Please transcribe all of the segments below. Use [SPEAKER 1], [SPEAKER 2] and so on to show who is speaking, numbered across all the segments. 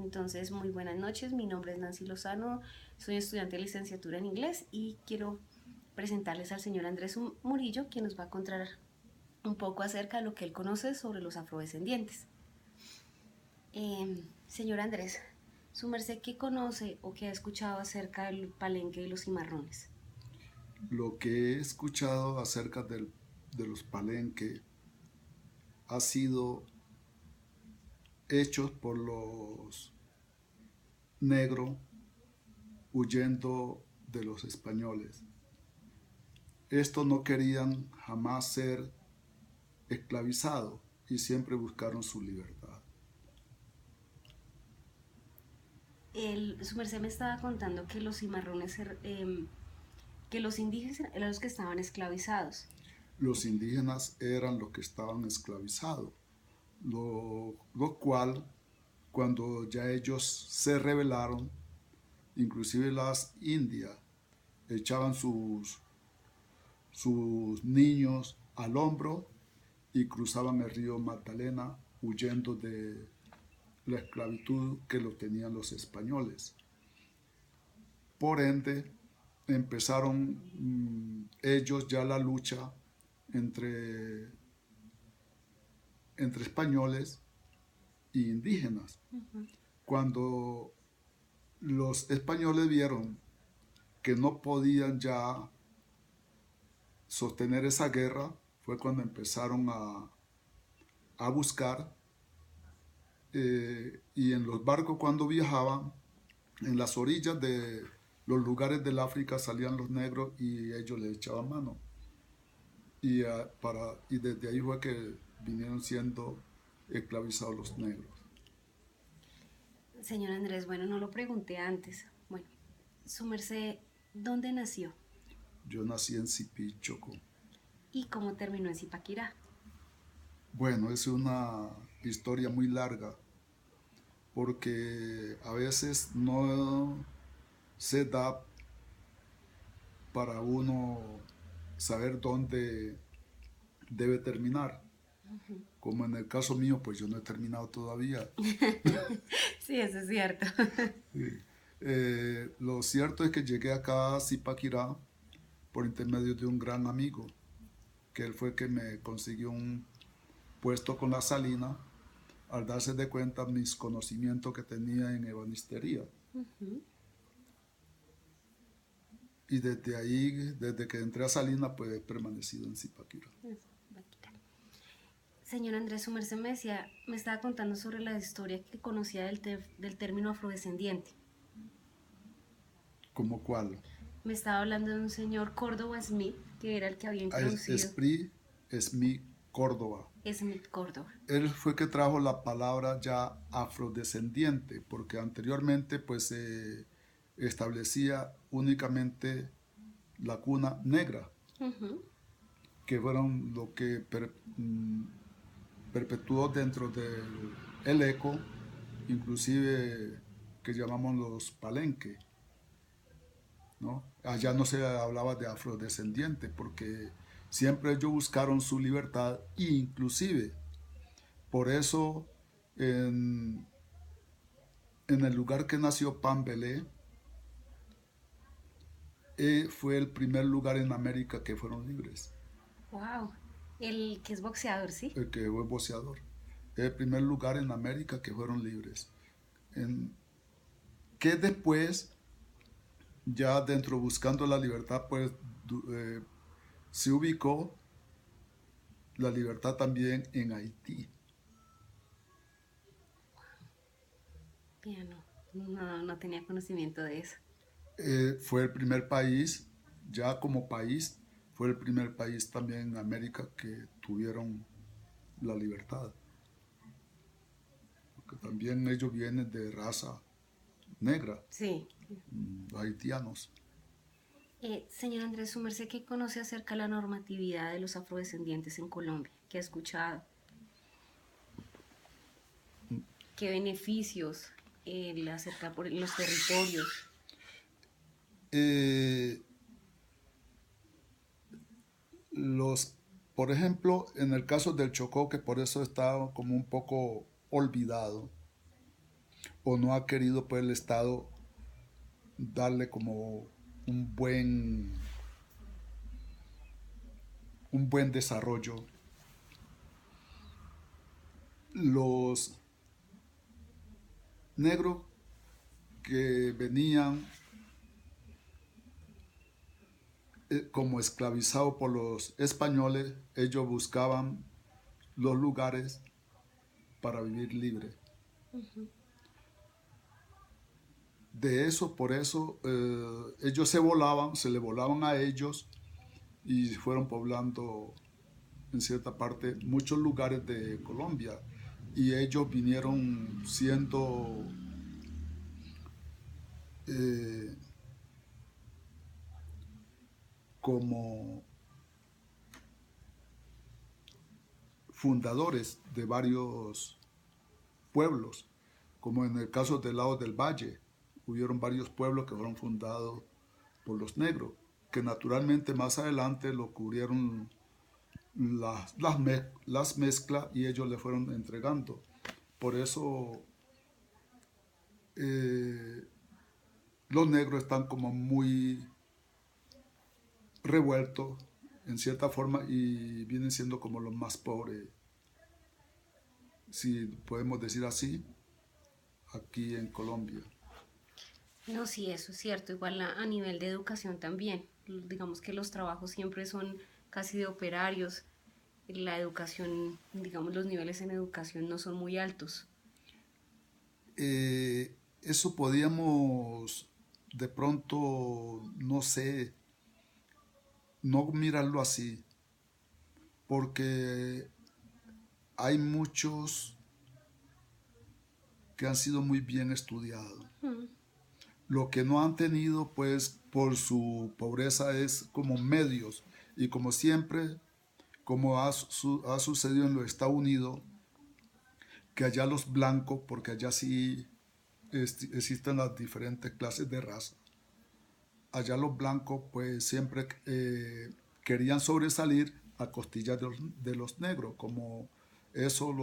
[SPEAKER 1] Entonces, muy buenas noches, mi nombre es Nancy Lozano, soy estudiante de licenciatura en inglés y quiero presentarles al señor Andrés Murillo, quien nos va a contar un poco acerca de lo que él conoce sobre los afrodescendientes. Señor Andrés, ¿su merced qué conoce o qué ha escuchado acerca del palenque y los cimarrones?
[SPEAKER 2] Lo que he escuchado acerca de los palenques ha sido hechos por los negros huyendo de los españoles. Estos no querían jamás ser esclavizados y siempre buscaron su libertad.
[SPEAKER 1] Su merced me estaba contando que los cimarrones, que los indígenas eran los que estaban esclavizados.
[SPEAKER 2] Los indígenas eran los que estaban esclavizados, lo cual cuando ya ellos se rebelaron, inclusive las indias echaban sus niños al hombro y cruzaban el río Magdalena huyendo de la esclavitud que lo tenían los españoles. Por ende, empezaron ellos ya la lucha entre, entre españoles e indígenas. Cuando los españoles vieron que no podían ya sostener esa guerra, fue cuando empezaron a buscar y en los barcos cuando viajaban, en las orillas de los lugares del África salían los negros y ellos les echaban mano. Y desde ahí fue que vinieron siendo esclavizados los negros.
[SPEAKER 1] Señor Andrés, bueno, no lo pregunté antes. Bueno, su merced, ¿dónde nació?
[SPEAKER 2] Yo nací en Sipí, Chocó.
[SPEAKER 1] ¿Y cómo terminó en Zipaquirá?
[SPEAKER 2] Bueno, es una historia muy larga porque a veces no se da para uno saber dónde debe terminar. Como en el caso mío, pues yo no he terminado todavía.
[SPEAKER 1] Sí, eso es cierto.
[SPEAKER 2] Sí. Lo cierto es que llegué acá a Zipaquirá por intermedio de un gran amigo, que él fue que me consiguió un puesto con la Salina al darse de cuenta mis conocimientos que tenía en ebanistería. Y desde ahí, desde que entré a Salina, pues he permanecido en Zipaquirá.
[SPEAKER 1] Señor Andrés, su merced me estaba contando sobre la historia que conocía del término afrodescendiente.
[SPEAKER 2] ¿Como cuál?
[SPEAKER 1] Me estaba hablando de un señor Córdoba Smith, que era el que había introducido
[SPEAKER 2] Esprit Smith Córdoba.
[SPEAKER 1] Smith Córdoba.
[SPEAKER 2] Él fue que trajo la palabra ya afrodescendiente, porque anteriormente pues se establecía únicamente la cuna negra, que fueron lo que perpetuó dentro del eco, inclusive que llamamos los palenques, ¿no? Allá no se hablaba de afrodescendiente porque siempre ellos buscaron su libertad e inclusive por eso en, en el lugar que nació Pambelé fue el primer lugar en América que fueron libres,
[SPEAKER 1] Wow. El que es boxeador, ¿sí?
[SPEAKER 2] el que fue boxeador. El primer lugar en América que fueron libres. En, que después, ya dentro buscando la libertad, pues eh, se ubicó la libertad también en Haití.
[SPEAKER 1] Piano. No tenía conocimiento de eso.
[SPEAKER 2] Fue el primer país, ya como país, fue el primer país también en América que tuvieron la libertad. Porque también ellos vienen de raza negra,
[SPEAKER 1] Sí.
[SPEAKER 2] los haitianos.
[SPEAKER 1] Señor Andrés, su merced, ¿qué conoce acerca de la normatividad de los afrodescendientes en Colombia? ¿Qué ha escuchado? ¿Qué beneficios le acerca por los territorios?
[SPEAKER 2] Eh, los, por ejemplo, en el caso del Chocó, que por eso está como un poco olvidado, o no ha querido pues el Estado darle como un buen, un buen desarrollo. Los negros que venían como esclavizados por los españoles, ellos buscaban los lugares para vivir libre. De eso, por eso, ellos se le volaban a ellos y fueron poblando en cierta parte muchos lugares de Colombia. Y ellos vinieron siendo eh, como fundadores de varios pueblos, como en el caso del lado del Valle, hubieron varios pueblos que fueron fundados por los negros, que naturalmente más adelante lo cubrieron las mezclas y ellos le fueron entregando. Por eso eh, los negros están como muy revueltos en cierta forma y vienen siendo como los más pobres, si podemos decir así, aquí en Colombia.
[SPEAKER 1] No, sí, eso es cierto. Igual a nivel de educación también. Digamos que los trabajos siempre son casi de operarios. La educación, digamos, los niveles en educación no son muy altos.
[SPEAKER 2] Eso podíamos de pronto, no sé, no mirarlo así, porque hay muchos que han sido muy bien estudiados. Lo que no han tenido, pues, por su pobreza es como medios. Y como siempre, como ha sucedido en los Estados Unidos, que allá los blancos, porque allá sí existen las diferentes clases de raza, allá los blancos pues siempre querían sobresalir a costillas de los negros, como eso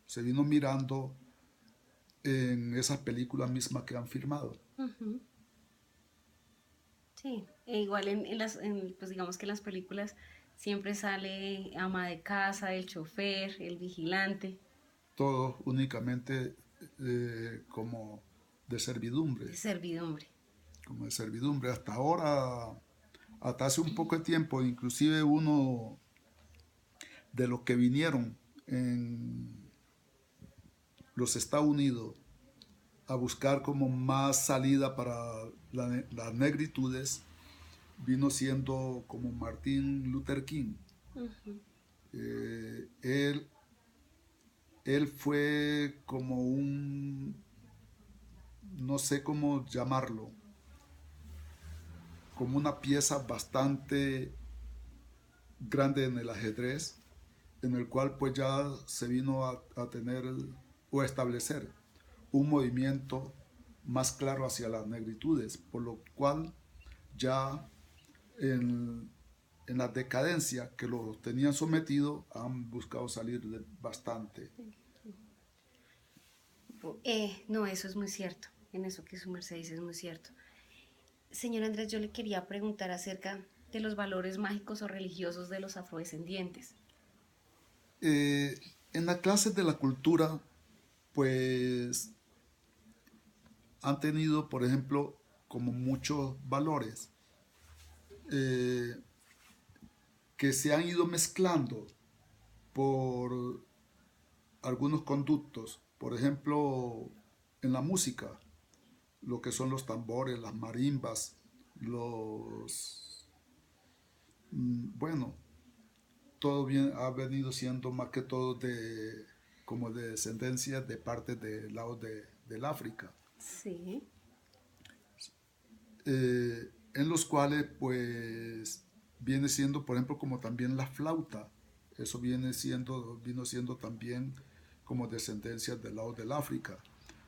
[SPEAKER 2] se vino mirando en esas películas mismas que han firmado.
[SPEAKER 1] Sí, e igual pues digamos que en las películas siempre sale ama de casa, el chofer, el vigilante,
[SPEAKER 2] Todos únicamente como de
[SPEAKER 1] de
[SPEAKER 2] servidumbre,
[SPEAKER 1] servidumbre.
[SPEAKER 2] como de servidumbre. Hasta ahora, hasta hace un poco de tiempo, inclusive uno de los que vinieron en los Estados Unidos a buscar como más salida para las negritudes, vino siendo como Martin Luther King. Eh, él, él fue como no sé cómo llamarlo, como una pieza bastante grande en el ajedrez, en el cual pues ya se vino a tener o a establecer un movimiento más claro hacia las negritudes, por lo cual ya en, en la decadencia que los tenían sometido han buscado salir bastante.
[SPEAKER 1] No, eso es muy cierto. En eso que su merced dice es muy cierto. Señor Andrés, yo le quería preguntar acerca de los valores mágicos o religiosos de los afrodescendientes.
[SPEAKER 2] Eh, en las clases de la cultura, pues han tenido, por ejemplo, como muchos valores eh, que se han ido mezclando por algunos conductos. Por ejemplo, en la música, lo que son los tambores, las marimbas, bueno, todo bien ha venido siendo más que todo como de descendencia de parte del lado del África,
[SPEAKER 1] Sí.
[SPEAKER 2] en los cuales pues viene siendo, por ejemplo, como también la flauta, eso vino siendo también como descendencia del lado del África.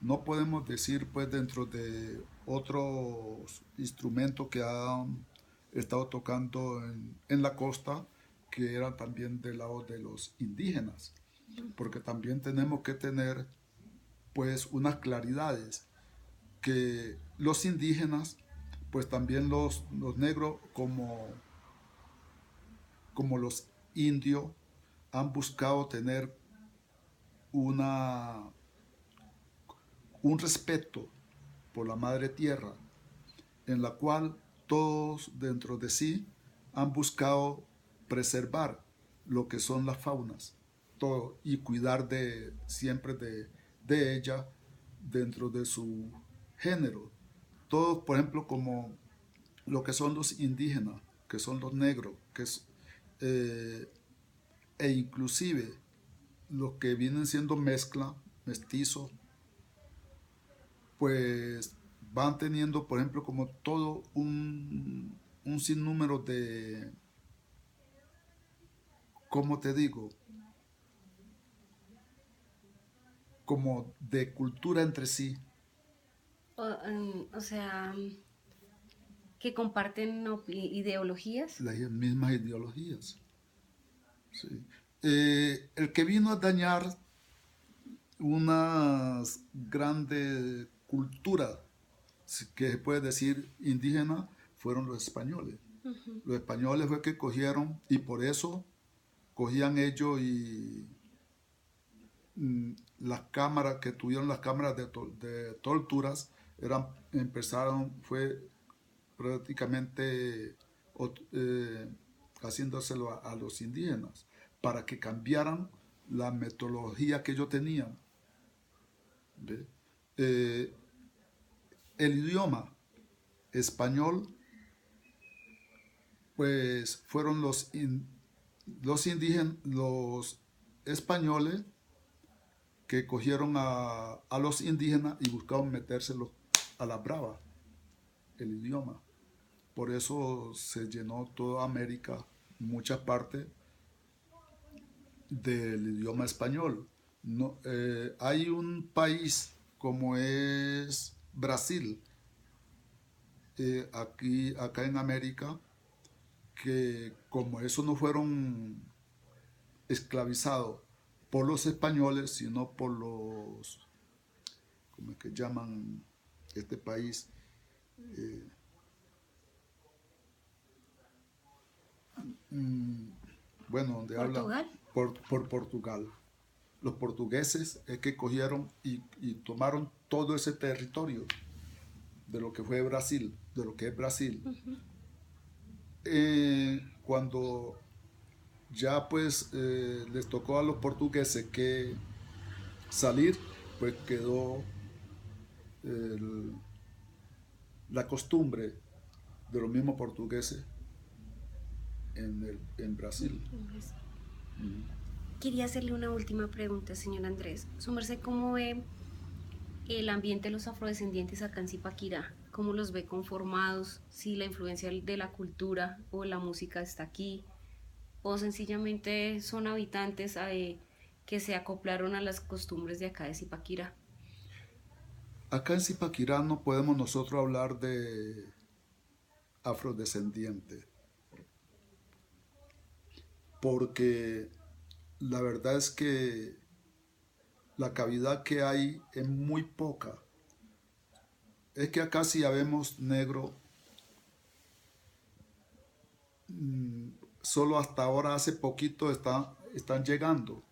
[SPEAKER 2] No podemos decir pues dentro de otros instrumentos que han estado tocando en la costa, que eran también del lado de los indígenas, porque también tenemos que tener pues unas claridades que los indígenas, pues también los negros como los indios han buscado tener una, un respeto por la madre tierra, en la cual todos dentro de sí han buscado preservar lo que son las faunas, todo, y cuidar siempre de ella dentro de su género. Todos, por ejemplo, como lo que son los indígenas, que son los negros, eh, e inclusive los que vienen siendo mezcla, mestizos, pues van teniendo, por ejemplo, como todo un sinnúmero de, ¿cómo te digo? Como de cultura entre sí,
[SPEAKER 1] O sea, que comparten ideologías.
[SPEAKER 2] las mismas ideologías. ¿Sí? El que vino a dañar una grande cultura, que se puede decir indígena, fueron los españoles. Los españoles fue que cogieron, y por eso cogían ellos y las cámaras que tuvieron, las cámaras de torturas, fue prácticamente eh, haciéndoselo a los indígenas para que cambiaran la metodología que ellos tenían. ¿Ve? Eh, el idioma español, pues fueron los indígenas, los españoles que cogieron a los indígenas y buscaban metérselo a la brava, el idioma. Por eso se llenó toda América, muchas partes, del idioma español. No, hay un país como es Brasil, acá en América, que como eso no fueron esclavizados por los españoles, sino por los, ¿cómo es que llaman este país? Eh, bueno, donde habla
[SPEAKER 1] Portugal.
[SPEAKER 2] por Portugal. Los portugueses es que cogieron y tomaron todo ese territorio de lo que fue Brasil, de lo que es Brasil. Cuando ya pues les tocó a los portugueses que salir, pues quedó el- la costumbre de los mismos portugueses en Brasil.
[SPEAKER 1] Quería hacerle una última pregunta, señor Andrés. Su merced, ¿cómo ve el ambiente de los afrodescendientes acá en Zipaquirá? ¿Cómo los ve conformados? Si la influencia de la cultura o la música está aquí, o sencillamente son habitantes que se acoplaron a las costumbres de acá de Zipaquirá.
[SPEAKER 2] Acá en Zipaquirá no podemos nosotros hablar de afrodescendientes, porque la verdad es que la cavidad que hay es muy poca. Es que acá si habemos negro, solo hasta ahora, hace poquito están llegando.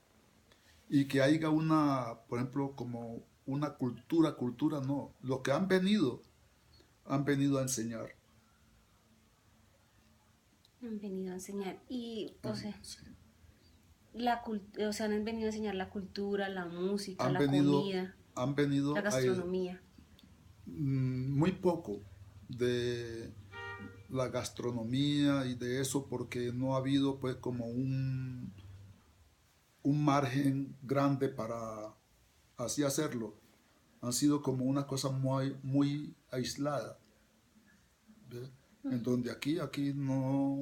[SPEAKER 2] Y que haya una, por ejemplo, como una cultura, no. Los que han venido a enseñar.
[SPEAKER 1] Han venido a enseñar. Y, o sea,
[SPEAKER 2] Sí.
[SPEAKER 1] o sea, han venido a enseñar la cultura, la música,
[SPEAKER 2] Han
[SPEAKER 1] la
[SPEAKER 2] venido,
[SPEAKER 1] comida,
[SPEAKER 2] han
[SPEAKER 1] la
[SPEAKER 2] venido
[SPEAKER 1] gastronomía.
[SPEAKER 2] muy poco de la gastronomía y de eso, porque no ha habido pues como un margen grande para así hacerlo. Han sido como una cosa muy aislada, ¿ves? En donde aquí no,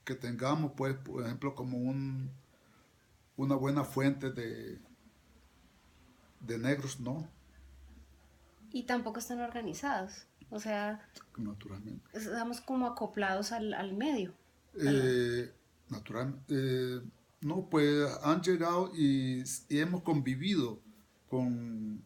[SPEAKER 2] que tengamos pues, por ejemplo, como una buena fuente de negros, no,
[SPEAKER 1] Y tampoco están organizados. O sea,
[SPEAKER 2] naturalmente.
[SPEAKER 1] estamos como acoplados al medio.
[SPEAKER 2] Eh, natural, no, pues han llegado y hemos convivido con